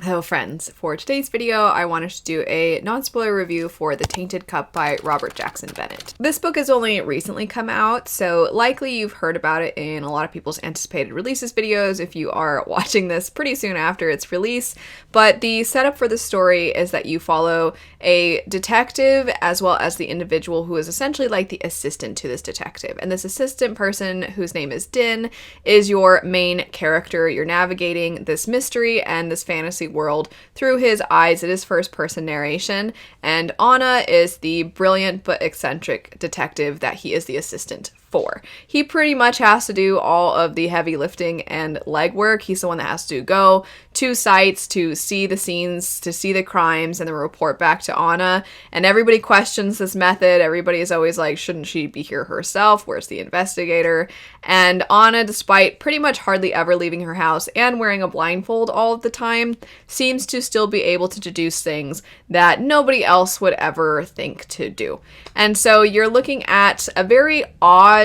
Hello friends, for today's video I wanted to do a non-spoiler review for The Tainted Cup by Robert Jackson Bennett. This book has only recently come out, so likely you've heard about it in a lot of people's anticipated releases videos if you are watching this pretty soon after its release, but the setup for the story is that you follow a detective as well as the individual who is essentially like the assistant to this detective, and this assistant person, whose name is Din, is your main character. You're navigating this mystery and this fantasy world through his eyes. It is first person narration, and Anna is the brilliant but eccentric detective that he is the assistant for. He pretty much has to do all of the heavy lifting and legwork. He's the one that has to go to sites to see the scenes, to see the crimes, and then report back to Anna. And everybody questions this method. Everybody is always like, shouldn't she be here herself? Where's the investigator? And Anna, despite pretty much hardly ever leaving her house and wearing a blindfold all of the time, seems to still be able to deduce things that nobody else would ever think to do. And so you're looking at a very odd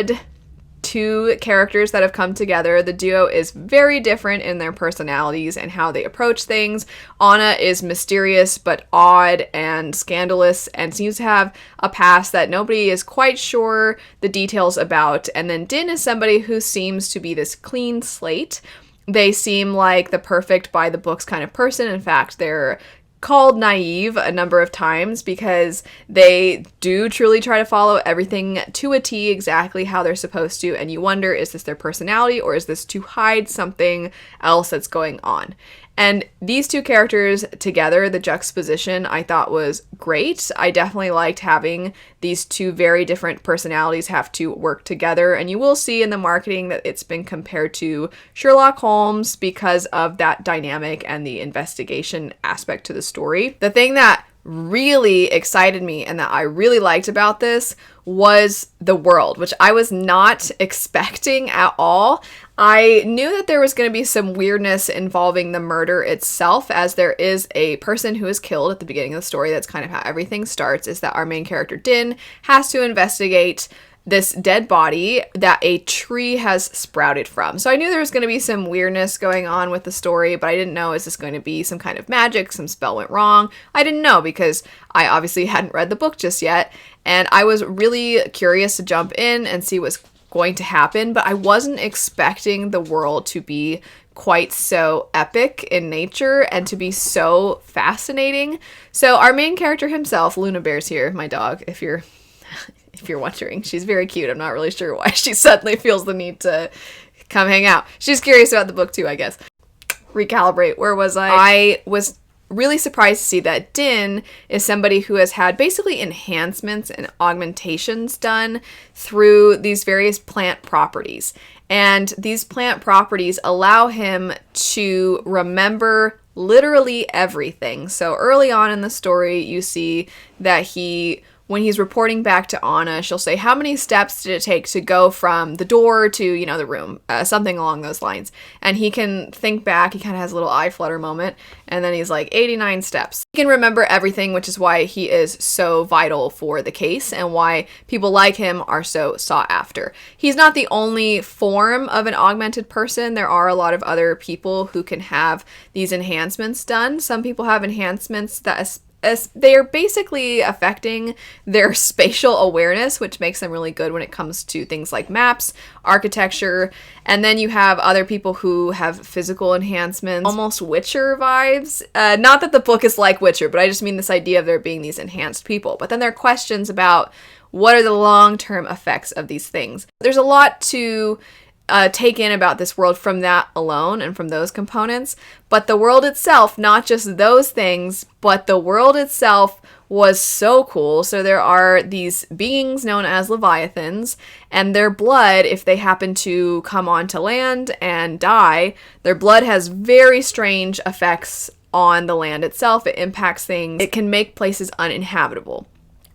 two characters that have come together. The duo is very different in their personalities and how they approach things. Anna is mysterious but odd and scandalous and seems to have a past that nobody is quite sure the details about. And then Din is somebody who seems to be this clean slate. They seem like the perfect by the books kind of person. In fact, they're called naive a number of times because they do truly try to follow everything to a T exactly how they're supposed to, and you wonder, is this their personality or is this to hide something else that's going on? And these two characters together, the juxtaposition, I thought was great. I definitely liked having these two very different personalities have to work together. And you will see in the marketing that it's been compared to Sherlock Holmes because of that dynamic and the investigation aspect to the story. The thing that really excited me and that I really liked about this was the world, which I was not expecting at all. I knew that there was going to be some weirdness involving the murder itself, as there is a person who is killed at the beginning of the story. That's kind of how everything starts, is that our main character Din has to investigate this dead body that a tree has sprouted from. So I knew there was going to be some weirdness going on with the story, but I didn't know, is this going to be some kind of magic, some spell went wrong? I didn't know because I obviously hadn't read the book just yet, and I was really curious to jump in and see what's going to happen, but I wasn't expecting the world to be quite so epic in nature and to be so fascinating. So our main character himself, Luna Bear's here, my dog, if you're wondering. She's very cute. I'm not really sure why she suddenly feels the need to come hang out. She's curious about the book too, I guess. Recalibrate. Where was I? I was really surprised to see that Din is somebody who has had basically enhancements and augmentations done through these various plant properties. And these plant properties allow him to remember literally everything. So early on in the story, you see that when he's reporting back to Anna, she'll say, how many steps did it take to go from the door to, the room? Something along those lines. And he can think back. He kind of has a little eye flutter moment. And then he's like, 89 steps. He can remember everything, which is why he is so vital for the case and why people like him are so sought after. He's not the only form of an augmented person. There are a lot of other people who can have these enhancements done. Some people have enhancements that they are basically affecting their spatial awareness, which makes them really good when it comes to things like maps, architecture, and then you have other people who have physical enhancements, almost Witcher vibes. Not that the book is like Witcher, but I just mean this idea of there being these enhanced people. But then there are questions about what are the long-term effects of these things. There's a lot to take in about this world from that alone and from those components, but the world itself, not just those things, but the world itself was so cool. So there are these beings known as Leviathans, and their blood, if they happen to come onto land and die, their blood has very strange effects on the land itself. It impacts things. It can make places uninhabitable.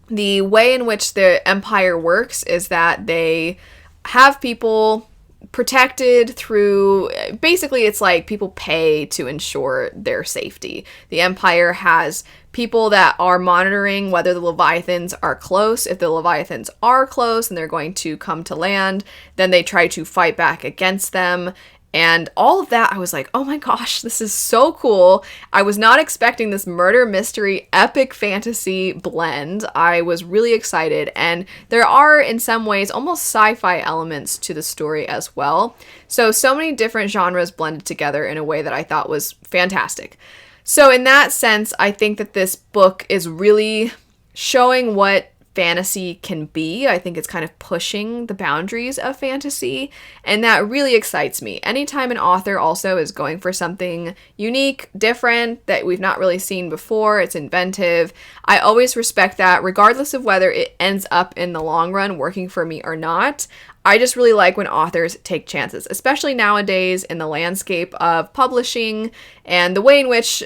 The way in which the Empire works is that they have people protected through, basically it's like people pay to ensure their safety. The Empire has people that are monitoring whether the Leviathans are close. If the Leviathans are close and they're going to come to land, then they try to fight back against them. And all of that, I was like, oh my gosh, this is so cool. I was not expecting this murder mystery epic fantasy blend. I was really excited. And there are, in some ways, almost sci-fi elements to the story as well. So many different genres blended together in a way that I thought was fantastic. So in that sense, I think that this book is really showing what fantasy can be. I think it's kind of pushing the boundaries of fantasy, and that really excites me. Anytime an author also is going for something unique, different, that we've not really seen before, it's inventive, I always respect that, regardless of whether it ends up in the long run working for me or not. I just really like when authors take chances, especially nowadays in the landscape of publishing and the way in which,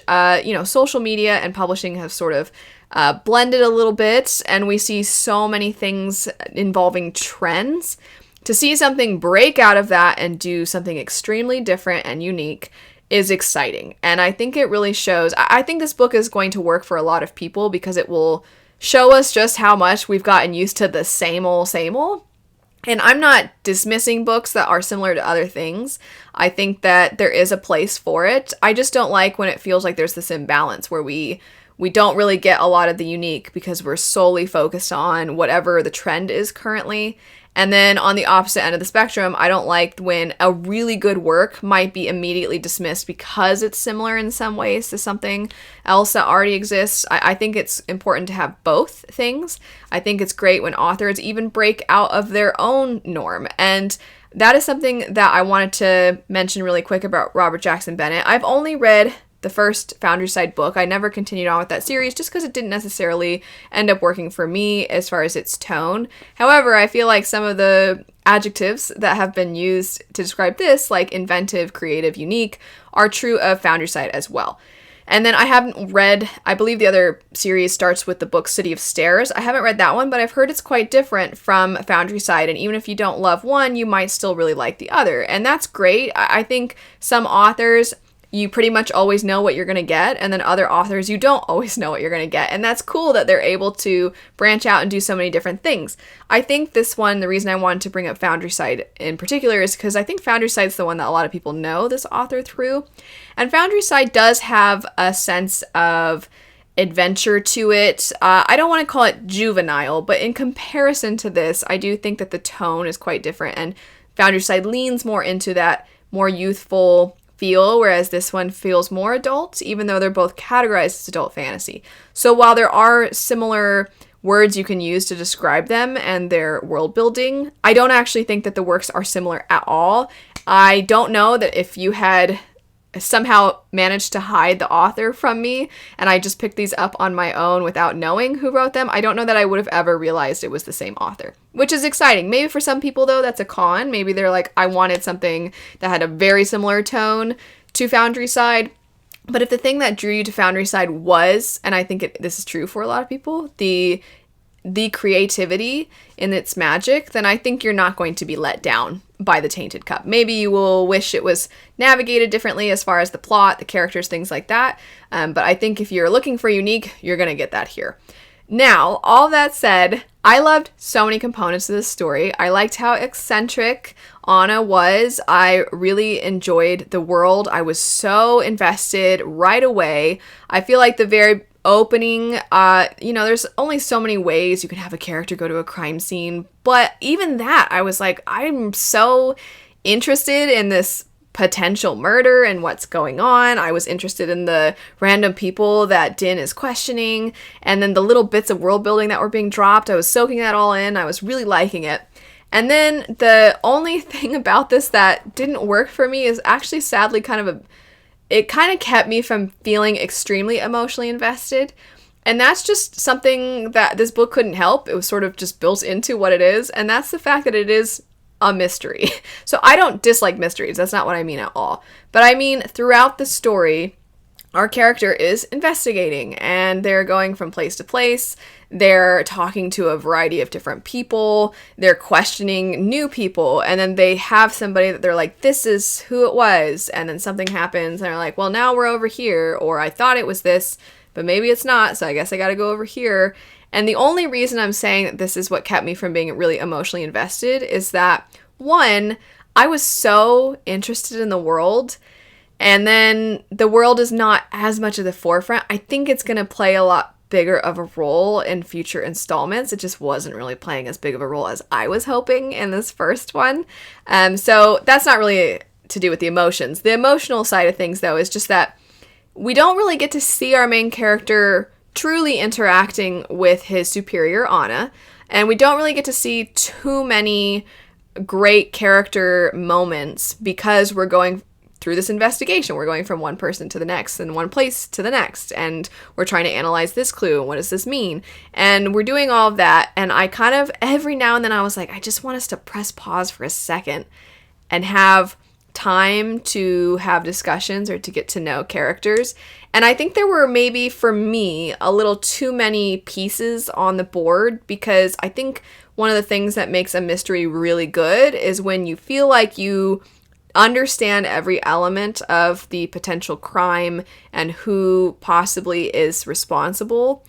social media and publishing have sort of blended a little bit, and we see so many things involving trends. To see something break out of that and do something extremely different and unique is exciting. And I think it really shows. I think this book is going to work for a lot of people because it will show us just how much we've gotten used to the same old, same old. And I'm not dismissing books that are similar to other things. I think that there is a place for it. I just don't like when it feels like there's this imbalance where we don't really get a lot of the unique because we're solely focused on whatever the trend is currently. And then on the opposite end of the spectrum, I don't like when a really good work might be immediately dismissed because it's similar in some ways to something else that already exists. I think it's important to have both things. I think it's great when authors even break out of their own norm. And that is something that I wanted to mention really quick about Robert Jackson Bennett. I've only read the first Foundryside book. I never continued on with that series just because it didn't necessarily end up working for me as far as its tone. However, I feel like some of the adjectives that have been used to describe this, like inventive, creative, unique, are true of Foundryside as well. And then I haven't read, I believe the other series starts with the book City of Stairs. I haven't read that one, but I've heard it's quite different from Foundryside, and even if you don't love one, you might still really like the other. And that's great. I think some authors, you pretty much always know what you're going to get, and then other authors, you don't always know what you're going to get. And that's cool that they're able to branch out and do so many different things. I think this one, the reason I wanted to bring up Foundryside in particular is because I think Foundryside's the one that a lot of people know this author through. And Foundryside does have a sense of adventure to it. I don't want to call it juvenile, but in comparison to this, I do think that the tone is quite different, and Foundryside leans more into that more youthful feel, whereas this one feels more adult, even though they're both categorized as adult fantasy. So while there are similar words you can use to describe them and their world building, I don't actually think that the works are similar at all. I don't know that if you had somehow managed to hide the author from me and I just picked these up on my own without knowing who wrote them, I don't know that I would have ever realized it was the same author, which is exciting. Maybe for some people though, that's a con. Maybe they're like, I wanted something that had a very similar tone to Foundryside. But if the thing that drew you to Foundryside was, and I think this is true for a lot of people, the creativity in its magic, then I think you're not going to be let down by the Tainted Cup. Maybe you will wish it was navigated differently as far as the plot, the characters, things like that. But I think if you're looking for unique, you're going to get that here. Now, all that said, I loved so many components of this story. I liked how eccentric Anna was. I really enjoyed the world. I was so invested right away. I feel like the very opening, there's only so many ways you can have a character go to a crime scene, but even that, I was like, I'm so interested in this potential murder and what's going on. I was interested in the random people that Din is questioning, and then the little bits of world building that were being dropped. I was soaking that all in. I was really liking it. And then the only thing about this that didn't work for me is actually sadly it kind of kept me from feeling extremely emotionally invested. And that's just something that this book couldn't help. It was sort of just built into what it is. And that's the fact that it is a mystery. So I don't dislike mysteries. That's not what I mean at all. But I mean, throughout the story, our character is investigating and they're going from place to place. They're talking to a variety of different people. They're questioning new people. And then they have somebody that they're like, this is who it was. And then something happens and they're like, well, now we're over here. Or I thought it was this, but maybe it's not. So I guess I got to go over here. And the only reason I'm saying that this is what kept me from being really emotionally invested is that, one, I was so interested in the world, and then the world is not as much at the forefront. I think it's going to play a lot bigger of a role in future installments. It just wasn't really playing as big of a role as I was hoping in this first one. So that's not really to do with the emotions. The emotional side of things, though, is just that we don't really get to see our main character truly interacting with his superior, Anna, and we don't really get to see too many great character moments because we're going through this investigation. We're going from one person to the next and one place to the next, and we're trying to analyze this clue and what does this mean, and we're doing all of that. And I kind of, every now and then, I was like, I just want us to press pause for a second and have time to have discussions or to get to know characters. And I think there were maybe, for me, a little too many pieces on the board, because I think one of the things that makes a mystery really good is when you feel like you understand every element of the potential crime and who possibly is responsible,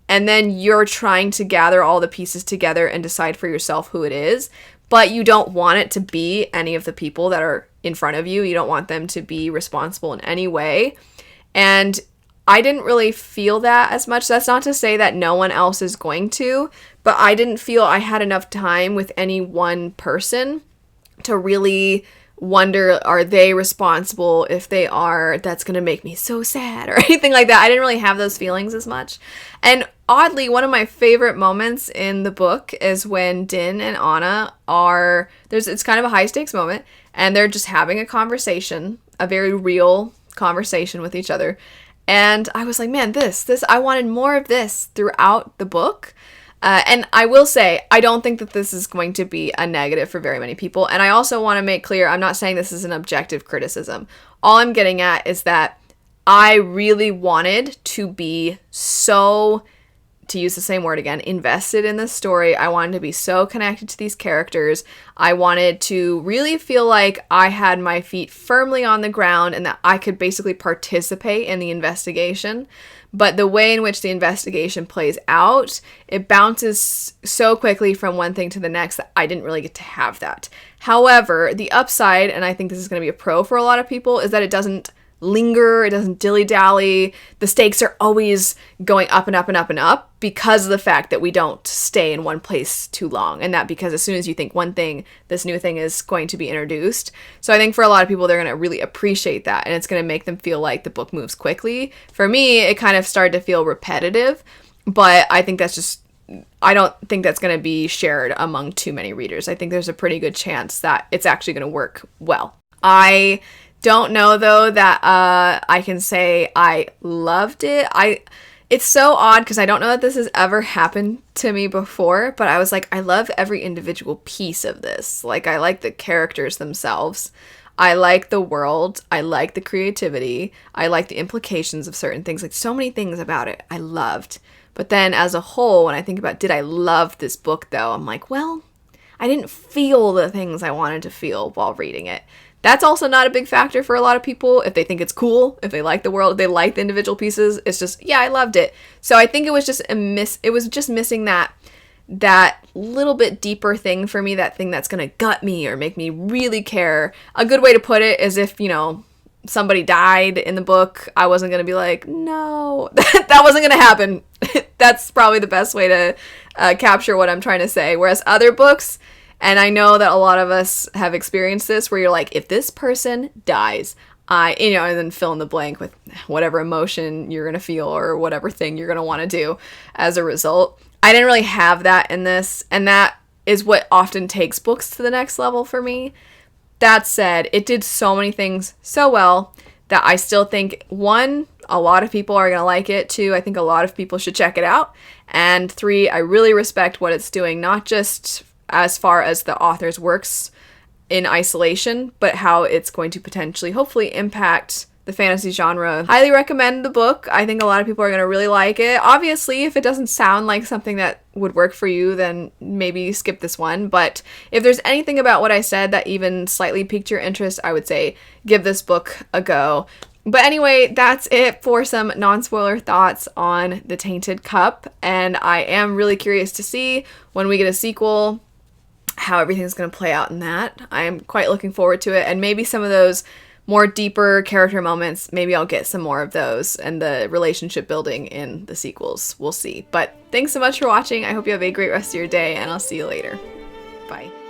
and then you're trying to gather all the pieces together and decide for yourself who it is, but you don't want it to be any of the people that are in front of you. You don't want them to be responsible in any way. And I didn't really feel that as much. That's not to say that no one else is going to, but I didn't feel I had enough time with any one person to really wonder, are they responsible? If they are, that's going to make me so sad or anything like that. I didn't really have those feelings as much. And oddly, one of my favorite moments in the book is when Din and Anna are, it's kind of a high stakes moment, and they're just having a conversation, a very real conversation with each other. And I was like, man, I wanted more of this throughout the book. And I will say, I don't think that this is going to be a negative for very many people. And I also want to make clear, I'm not saying this is an objective criticism. All I'm getting at is that I really wanted to be so, to use the same word again, invested in this story. I wanted to be so connected to these characters. I wanted to really feel like I had my feet firmly on the ground and that I could basically participate in the investigation. But the way in which the investigation plays out, it bounces so quickly from one thing to the next that I didn't really get to have that. However, the upside, and I think this is going to be a pro for a lot of people, is that it doesn't linger, it doesn't dilly-dally. The stakes are always going up and up and up and up because of the fact that we don't stay in one place too long. And that because as soon as you think one thing, this new thing is going to be introduced. So I think for a lot of people, they're going to really appreciate that, and it's going to make them feel like the book moves quickly. For me, it kind of started to feel repetitive, but I think that's just, I don't think that's going to be shared among too many readers. I think there's a pretty good chance that it's actually going to work well. I don't know, though, that I can say I loved it. It's so odd because I don't know that this has ever happened to me before, but I was like, I love every individual piece of this. Like, I like the characters themselves. I like the world. I like the creativity. I like the implications of certain things. Like, so many things about it I loved. But then as a whole, when I think about, did I love this book, though? I'm like, well, I didn't feel the things I wanted to feel while reading it. That's also not a big factor for a lot of people. If they think it's cool, if they like the world, if they like the individual pieces, it's just, yeah, I loved it. So I think it was just missing that little bit deeper thing for me, that thing that's going to gut me or make me really care. A good way to put it is if, somebody died in the book, I wasn't going to be like, no, that wasn't going to happen. That's probably the best way to capture what I'm trying to say. Whereas other books, and I know that a lot of us have experienced this, where you're like, if this person dies, and then fill in the blank with whatever emotion you're going to feel or whatever thing you're going to want to do as a result. I didn't really have that in this, and that is what often takes books to the next level for me. That said, it did so many things so well that I still think, 1, a lot of people are going to like it. 2, I think a lot of people should check it out. And 3, I really respect what it's doing, not just as far as the author's works in isolation, but how it's going to potentially, hopefully, impact the fantasy genre. Highly recommend the book. I think a lot of people are going to really like it. Obviously, if it doesn't sound like something that would work for you, then maybe skip this one. But if there's anything about what I said that even slightly piqued your interest, I would say give this book a go. But anyway, that's it for some non-spoiler thoughts on The Tainted Cup. And I am really curious to see when we get a sequel how everything's going to play out in that. I am quite looking forward to it, and maybe some of those more deeper character moments, maybe I'll get some more of those, and the relationship building in the sequels. We'll see. But thanks so much for watching. I hope you have a great rest of your day, and I'll see you later. Bye.